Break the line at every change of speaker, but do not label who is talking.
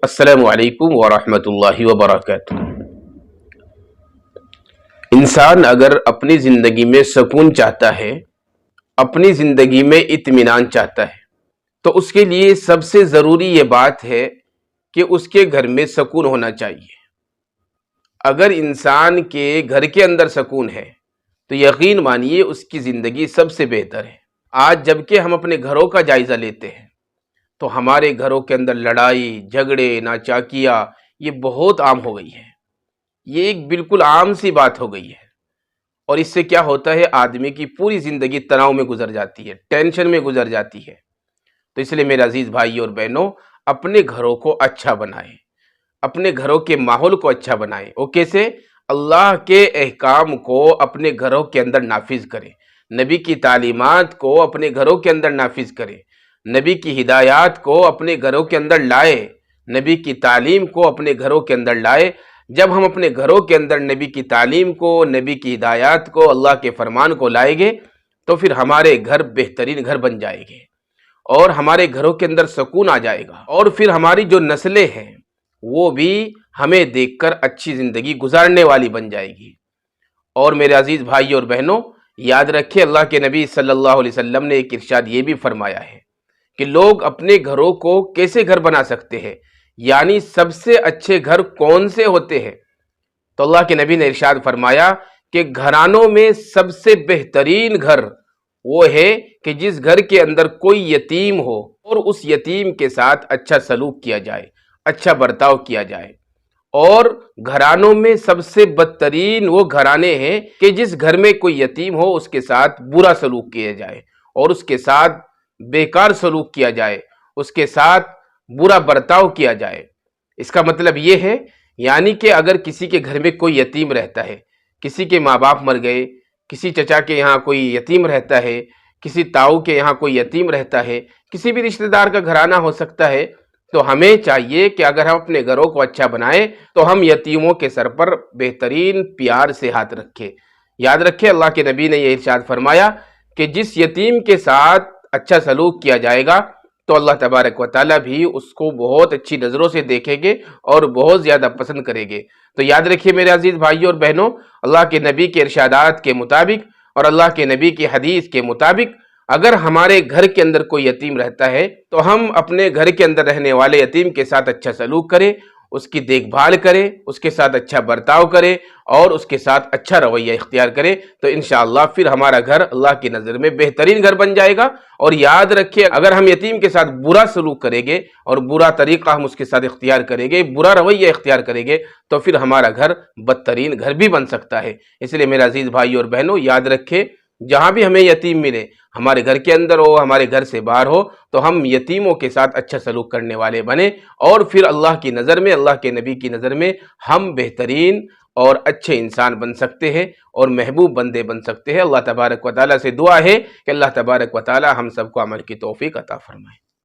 السلام علیکم ورحمۃ اللہ وبرکاتہ۔ انسان اگر اپنی زندگی میں سکون چاہتا ہے، اپنی زندگی میں اطمینان چاہتا ہے، تو اس کے لیے سب سے ضروری یہ بات ہے کہ اس کے گھر میں سکون ہونا چاہیے۔ اگر انسان کے گھر کے اندر سکون ہے تو یقین مانیے اس کی زندگی سب سے بہتر ہے۔ آج جب کہ ہم اپنے گھروں کا جائزہ لیتے ہیں تو ہمارے گھروں کے اندر لڑائی جھگڑے ناچاکیاں یہ بہت عام ہو گئی ہے۔ یہ ایک بالکل عام سی بات ہو گئی ہے، اور اس سے کیا ہوتا ہے، آدمی کی پوری زندگی تناؤ میں گزر جاتی ہے، ٹینشن میں گزر جاتی ہے۔ تو اس لیے میرے عزیز بھائی اور بہنوں، اپنے گھروں کو اچھا بنائیں، اپنے گھروں کے ماحول کو اچھا بنائیں۔ وہ کیسے؟ اللہ کے احکام کو اپنے گھروں کے اندر نافذ کریں، نبی کی تعلیمات کو اپنے گھروں کے اندر نافذ کریں، نبی کی ہدایات کو اپنے گھروں کے اندر لائے، نبی کی تعلیم کو اپنے گھروں کے اندر لائے۔ جب ہم اپنے گھروں کے اندر نبی کی تعلیم کو، نبی کی ہدایات کو، اللہ کے فرمان کو لائیں گے تو پھر ہمارے گھر بہترین گھر بن جائیں گے، اور ہمارے گھروں کے اندر سکون آ جائے گا، اور پھر ہماری جو نسلیں ہیں وہ بھی ہمیں دیکھ کر اچھی زندگی گزارنے والی بن جائے گی۔ اور میرے عزیز بھائی اور بہنوں، یاد رکھیں اللہ کے نبی صلی اللہ علیہ وسلم نے ایک ارشاد یہ بھی فرمایا ہے کہ لوگ اپنے گھروں کو کیسے گھر بنا سکتے ہیں، یعنی سب سے اچھے گھر کون سے ہوتے ہیں۔ تو اللہ کے نبی نے ارشاد فرمایا کہ گھرانوں میں سب سے بہترین گھر وہ ہے کہ جس گھر کے اندر کوئی یتیم ہو اور اس یتیم کے ساتھ اچھا سلوک کیا جائے، اچھا برتاؤ کیا جائے۔ اور گھرانوں میں سب سے بدترین وہ گھرانے ہیں کہ جس گھر میں کوئی یتیم ہو اس کے ساتھ برا سلوک کیا جائے، اور اس کے ساتھ بیکار سلوک کیا جائے، اس کے ساتھ برا برتاؤ کیا جائے۔ اس کا مطلب یہ ہے، یعنی کہ اگر کسی کے گھر میں کوئی یتیم رہتا ہے، کسی کے ماں باپ مر گئے، کسی چچا کے یہاں کوئی یتیم رہتا ہے، کسی تاؤ کے یہاں کوئی یتیم رہتا ہے، کسی بھی رشتہ دار کا گھرانہ ہو سکتا ہے، تو ہمیں چاہیے کہ اگر ہم اپنے گھروں کو اچھا بنائیں تو ہم یتیموں کے سر پر بہترین پیار سے ہاتھ رکھیں۔ یاد رکھیں اللہ کے نبی نے یہ ارشاد فرمایا کہ جس یتیم کے ساتھ اچھا سلوک کیا جائے گا تو اللہ تبارک و تعالیٰ بھی اس کو بہت اچھی نظروں سے دیکھیں گے اور بہت زیادہ پسند کریں گے۔ تو یاد رکھیے میرے عزیز بھائیوں اور بہنوں، اللہ کے نبی کے ارشادات کے مطابق اور اللہ کے نبی کی حدیث کے مطابق اگر ہمارے گھر کے اندر کوئی یتیم رہتا ہے تو ہم اپنے گھر کے اندر رہنے والے یتیم کے ساتھ اچھا سلوک کریں، اس کی دیکھ بھال کریں، اس کے ساتھ اچھا برتاؤ کریں اور اس کے ساتھ اچھا رویہ اختیار کریں، تو انشاءاللہ پھر ہمارا گھر اللہ کی نظر میں بہترین گھر بن جائے گا۔ اور یاد رکھیں اگر ہم یتیم کے ساتھ برا سلوک کریں گے اور برا طریقہ ہم اس کے ساتھ اختیار کریں گے، برا رویہ اختیار کریں گے، تو پھر ہمارا گھر بدترین گھر بھی بن سکتا ہے۔ اس لیے میرے عزیز بھائی اور بہنوں، یاد رکھیں جہاں بھی ہمیں یتیم ملے، ہمارے گھر کے اندر ہو، ہمارے گھر سے باہر ہو، تو ہم یتیموں کے ساتھ اچھا سلوک کرنے والے بنیں، اور پھر اللہ کی نظر میں، اللہ کے نبی کی نظر میں ہم بہترین اور اچھے انسان بن سکتے ہیں اور محبوب بندے بن سکتے ہیں۔ اللہ تبارک و تعالیٰ سے دعا ہے کہ اللہ تبارک و تعالیٰ ہم سب کو عمل کی توفیق عطا فرمائے۔